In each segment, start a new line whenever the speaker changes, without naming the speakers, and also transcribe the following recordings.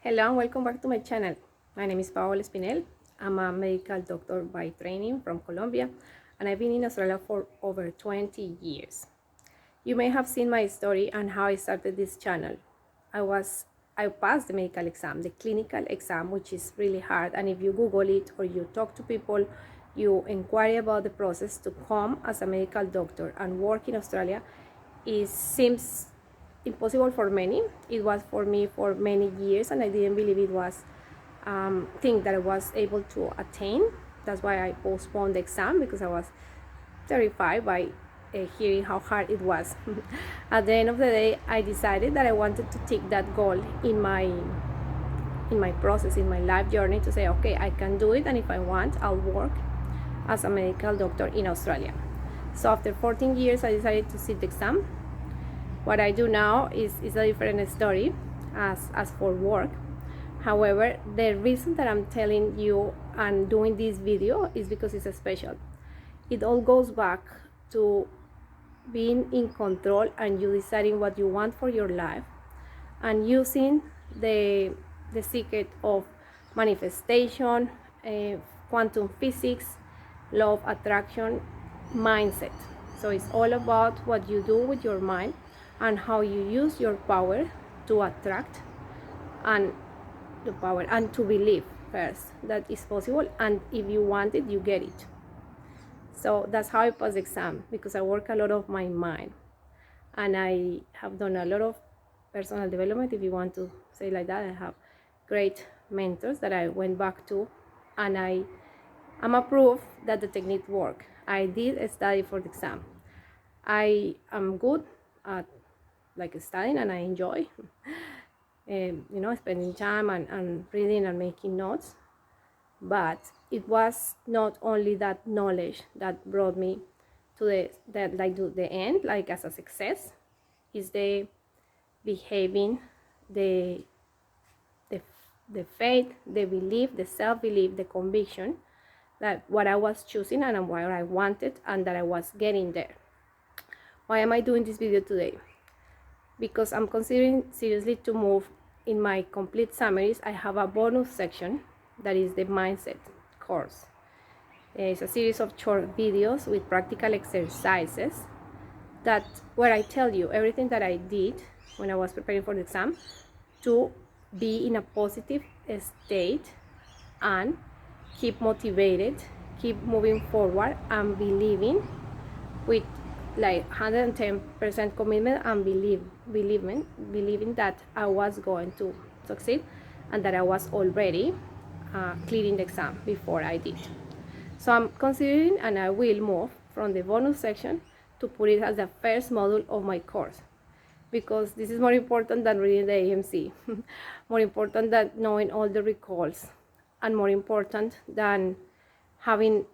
Hello and welcome back to my channel. My name is Paola. I'm a medical doctor by training from Colombia, and I've been in Australia for over 20 years. You may have seen my story and how I started this channel. I passed the medical exam, the clinical exam, which is really hard, and if you Google it or you talk to people, you inquire about the process to come as a medical doctor and work in Australia, it seems impossible for many. It was for me for many years, and I didn't believe it was thing that I was able to attain. That's why I postponed the exam, because I was terrified by hearing how hard it was. At the end of the day, I decided that I wanted to take that goal in my process, in my life journey, to say, okay, I can do it, and if I want, I'll work as a medical doctor in Australia. So after 14 years, I decided to sit the exam. What I do now is a different story as for work. However, the reason that I'm telling you and doing this video is because it's special. It all goes back to being in control and you deciding what you want for your life, and using the secret of manifestation, quantum physics, law of attraction, mindset. So it's all about what you do with your mind and how you use your power to attract, and the power, and to believe first that it's possible, and if you want it, you get it. So that's how I pass the exam, because I work a lot of my mind, and I have done a lot of personal development, if you want to say like that. I have great mentors that I went back to, and I'm a proof that the technique work. I did study for the exam. I am good at studying, and I enjoy spending time and reading and making notes. But it was not only that knowledge that brought me to the end, like as a success. Is the behaving, the faith, the belief, the self-belief, the conviction that what I was choosing and what I wanted, and that I was getting there. Why am I doing this video today? Because I'm considering seriously to move. In my complete summaries, I have a bonus section that is the mindset course. It's a series of short videos with practical exercises that where I tell you everything that I did when I was preparing for the exam to be in a positive state and keep motivated, keep moving forward, and believing with 110% commitment, and believing that I was going to succeed, and that I was already clearing the exam before I did. So I'm considering, and I will move from the bonus section to put it as the first module of my course, because this is more important than reading the AMC, more important than knowing all the recalls, and more important than having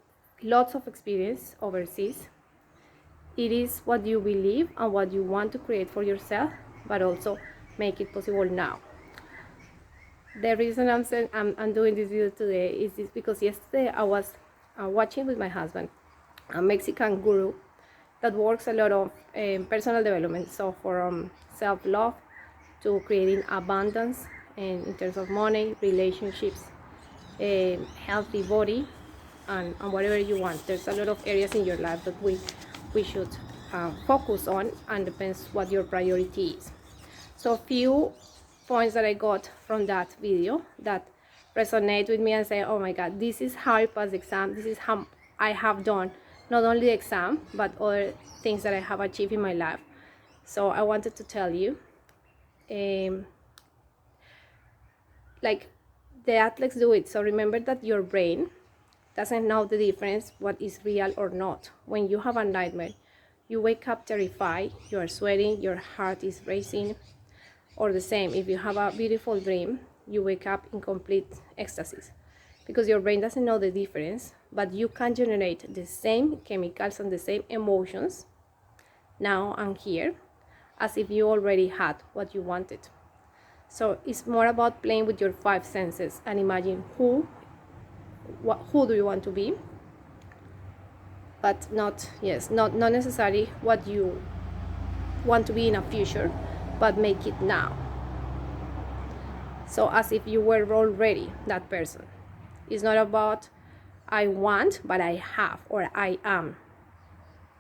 lots of experience overseas. It is what you believe and what you want to create for yourself, but also make it possible now. The reason I'm doing this video today is because yesterday I was watching with my husband a Mexican guru that works a lot of personal development, so from self-love to creating abundance in terms of money, relationships, healthy body, and whatever you want. There's a lot of areas in your life that we should focus on, and depends what your priority is. So a few points that I got from that video that resonate with me and say, oh my god, this is how I pass the exam, this is how I have done not only the exam but other things that I have achieved in my life. So I wanted to tell you, like the athletes do it. So remember that your brain doesn't know the difference what is real or not. When you have a nightmare, you wake up terrified, you are sweating, your heart is racing. Or the same, if you have a beautiful dream, you wake up in complete ecstasy, because your brain doesn't know the difference, but you can generate the same chemicals and the same emotions now and here as if you already had what you wanted. So it's more about playing with your 5 senses and imagine who do you want to be, but not necessarily what you want to be in a future, but make it now. So as if you were already that person. It's not about I want, but I have, or I am.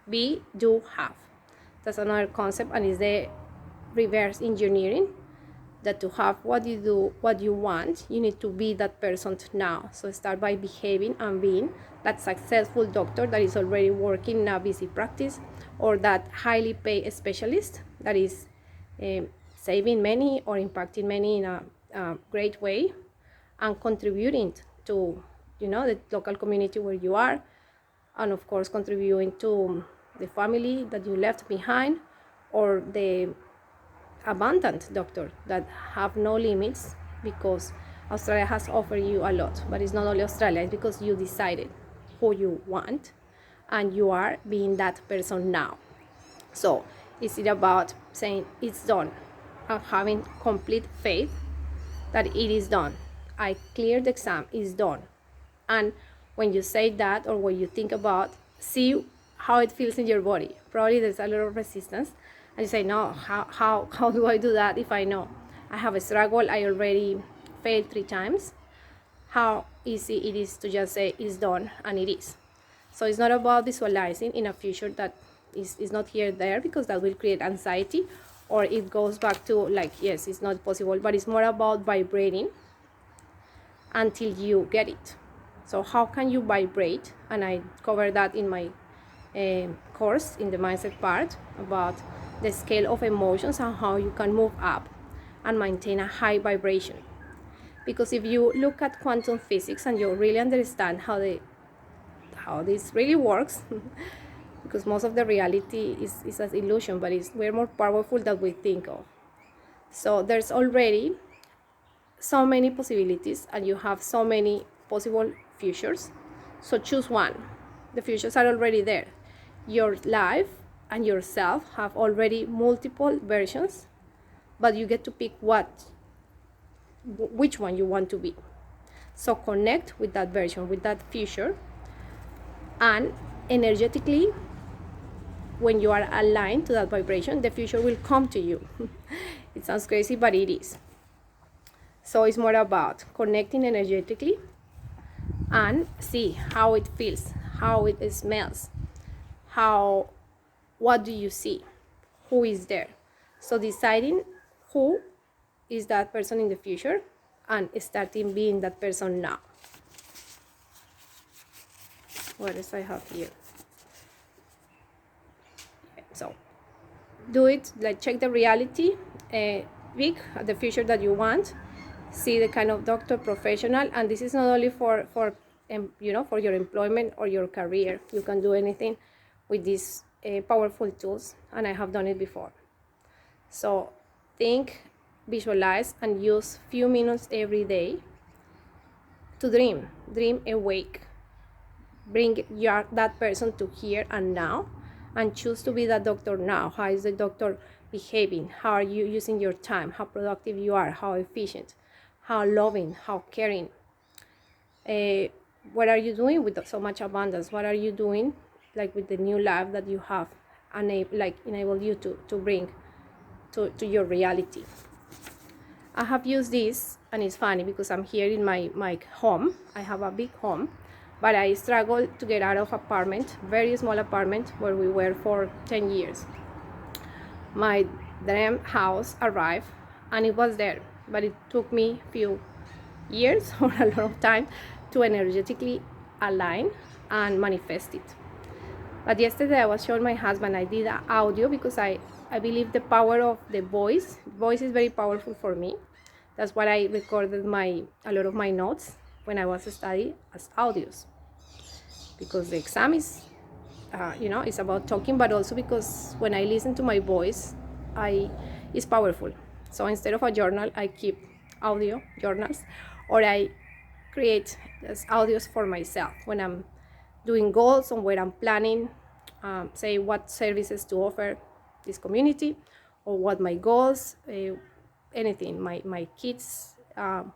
Be, do, have. That's another concept, and is the reverse engineering, that to have what you do, what you want, you need to be that person now. So start by behaving and being that successful doctor that is already working in a busy practice, or that highly paid specialist that is saving many or impacting many in a great way, and contributing to the local community where you are, and of course contributing to the family that you left behind, or the abundant doctor that have no limits, because Australia has offered you a lot. But it's not only Australia, it's because you decided who you want and you are being that person now. So is it about saying it's done and having complete faith that it is done? I cleared the exam, it's done. And when you say that, or when you think about, see how it feels in your body. Probably there's a lot of resistance, and you say, no, how do I do that if I know I have a struggle, I already failed 3 times? How easy it is to just say it's done, and it is. So it's not about visualizing in a future that is not here there, because that will create anxiety, or it goes back to like, yes, it's not possible, but it's more about vibrating until you get it. So how can you vibrate? And I cover that in my course in the mindset part, about the scale of emotions and how you can move up and maintain a high vibration. Because if you look at quantum physics and you really understand how this really works, because most of the reality is an illusion, but we're more powerful than we think of. So there's already so many possibilities, and you have so many possible futures. So choose one. The futures are already there. Your life and yourself have already multiple versions, but you get to pick which one you want to be. So connect with that version, with that future, and energetically, when you are aligned to that vibration, the future will come to you. It sounds crazy, but it is. So it's more about connecting energetically and see how it feels, how it smells, what do you see, who is there. So deciding who is that person in the future, and starting being that person now. What else I have here? So do it, like check the reality, pick the future that you want, see the kind of doctor, professional, and this is not only for your employment or your career. You can do anything with these powerful tools, and I have done it before. So think, visualize, and use few minutes every day to dream awake. Bring that person to here and now, and choose to be that doctor now. How is the doctor behaving? How are you using your time? How productive you are? How efficient? How loving? How caring? What are you doing with so much abundance? What are you doing like with the new life that you have enable you to bring to your reality? I have used this, and it's funny because I'm here in my home. I have a big home, but I struggled to get out of apartment, very small apartment where we were for 10 years. My dream house arrived, and it was there, but it took me few years or a lot of time to energetically align and manifest it. But yesterday I was showing my husband, I did an audio, because I believe the power of the voice is very powerful for me. That's why I recorded a lot of my notes when I was studying as audios, because the exam is it's about talking, but also because when I listen to my voice, it's powerful. So instead of a journal, I keep audio journals, or I create these audios for myself when I'm doing goals, or when I'm planning, say what services to offer this community, or what my goals, anything, my kids,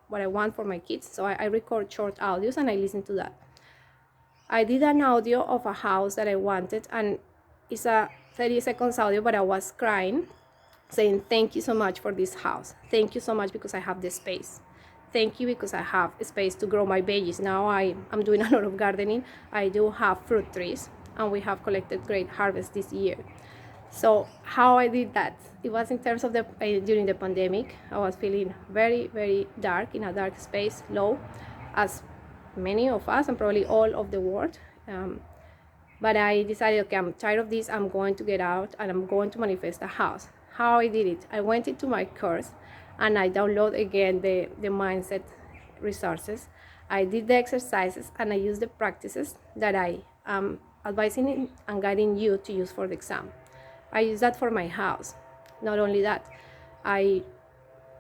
what I want for my kids. So I record short audios and I listen to that. I did an audio of a house that I wanted, and it's a 30 seconds audio, but I was crying, saying thank you so much for this house. Thank you so much because I have this space. thank you because I have space to grow my veggies. Now I'm doing a lot of gardening. I do have fruit trees, and we have collected great harvest this year. So how I did that, it was in terms of during the pandemic. I was feeling very, very dark, in a dark space, low, as many of us and probably all of the world. But I decided, okay, I'm tired of this. I'm going to get out and I'm going to manifest a house. How I did it, I went into my course and I download again the mindset resources. I did the exercises and I used the practices that I am advising and guiding you to use for the exam. I use that for my house. Not only that, I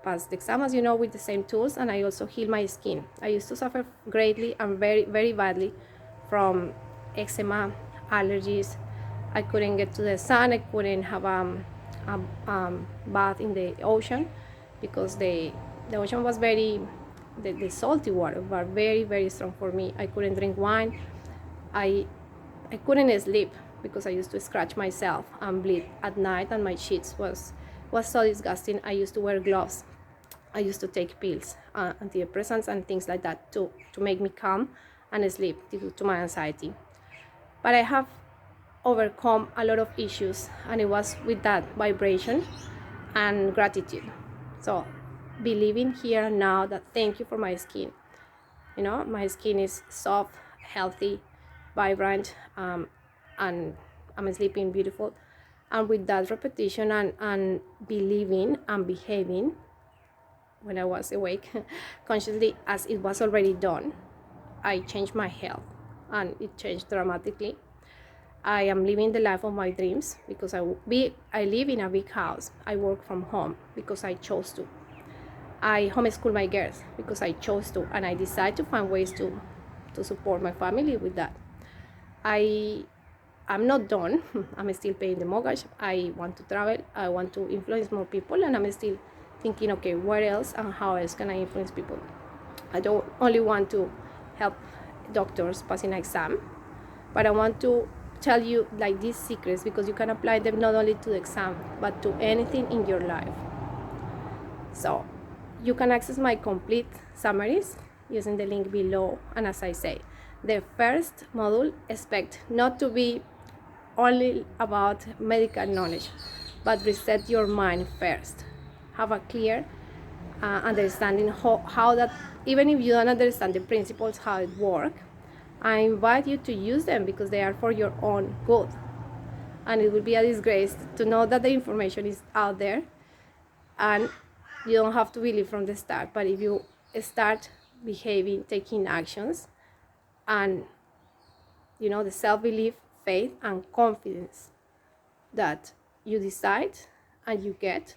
passed the exam, as you know, with the same tools, and I also heal my skin. I used to suffer greatly and very, very badly from eczema, allergies. I couldn't get to the sun. I couldn't have a bath in the ocean because the ocean was the salty water was very, very strong for me. I couldn't drink wine. I couldn't sleep because I used to scratch myself and bleed at night, and my sheets was so disgusting. I used to wear gloves. I used to take pills, antidepressants and things like that to make me calm and sleep due to my anxiety. But I have overcome a lot of issues, and it was with that vibration and gratitude. So believing here and now that thank you for my skin. You know, my skin is soft, healthy, vibrant, and I'm sleeping beautiful. And with that repetition and believing and behaving when I was awake consciously as it was already done, I changed my health and it changed dramatically. I am living the life of my dreams because I live in a big house. I work from home because I chose to. I homeschool my girls because I chose to, and I decide to find ways to support my family with that. I'm not done. I'm still paying the mortgage. I want to travel. I want to influence more people, and I'm still thinking, okay, where else and how else can I influence people? I don't only want to help doctors passing an exam, but I want to tell you like these secrets because you can apply them not only to the exam but to anything in your life. So you can access my complete summaries using the link below. And as I say, the first module expect not to be only about medical knowledge, but reset your mind first. Have a clear understanding how that, even if you don't understand the principles, how it works, I invite you to use them because they are for your own good. And it will be a disgrace to know that the information is out there and you don't have to believe from the start. But if you start behaving, taking actions, and the self-belief, faith, and confidence that you decide and you get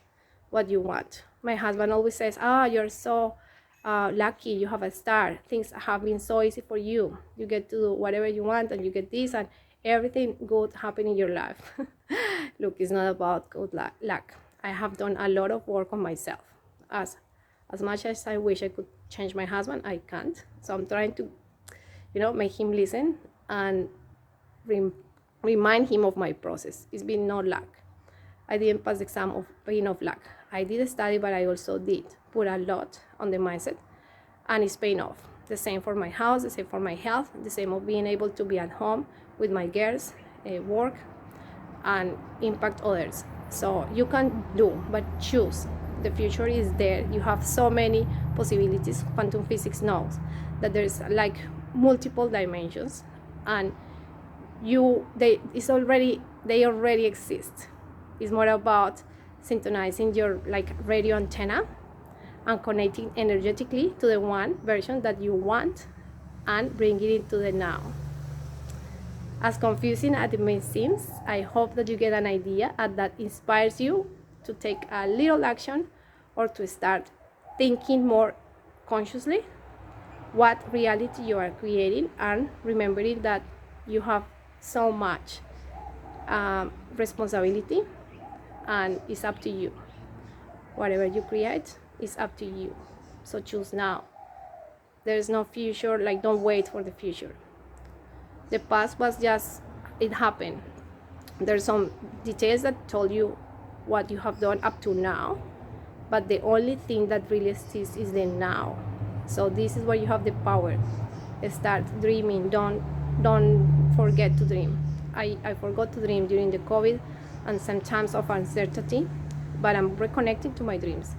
what you want. My husband always says, you're so lucky, you have a star. Things have been so easy for you. You get to do whatever you want and you get this and everything good happen in your life. Look, it's not about good luck. I have done a lot of work on myself. As much as I wish I could change my husband, I can't. So I'm trying to, make him listen and remind him of my process. It's been no luck. I didn't pass the exam of being of luck. I did study, but I also did put a lot on the mindset, and it's paying off. The same for my house, the same for my health, the same of being able to be at home with my girls, work, and impact others. So you can do, but choose. The future is there. You have so many possibilities. Quantum physics knows that there's like multiple dimensions, and they already exist. It's more about synchronizing your radio antenna and connecting energetically to the one version that you want and bringing it to the now. As confusing as it may seem, I hope that you get an idea and that inspires you to take a little action or to start thinking more consciously what reality you are creating, and remembering that you have so much responsibility, and it's up to you. Whatever you create is up to you. So choose now. There's no future. Don't wait for the future. The past was just, it happened. There's some details that told you what you have done up to now, but the only thing that really exists is the now. So this is where you have the power. Start dreaming. Don't forget to dream. I forgot to dream during the COVID and some times of uncertainty, but I'm reconnecting to my dreams.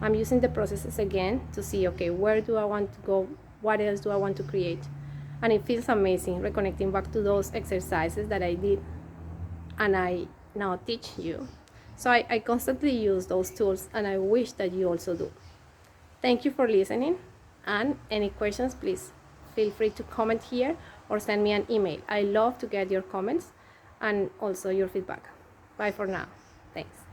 I'm using the processes again to see, okay, where do I want to go? What else do I want to create? And it feels amazing reconnecting back to those exercises that I did and I now teach you. So I constantly use those tools, and I wish that you also do. Thank you for listening, and any questions, please feel free to comment here or send me an email. I love to get your comments and also your feedback. Bye for now. Thanks.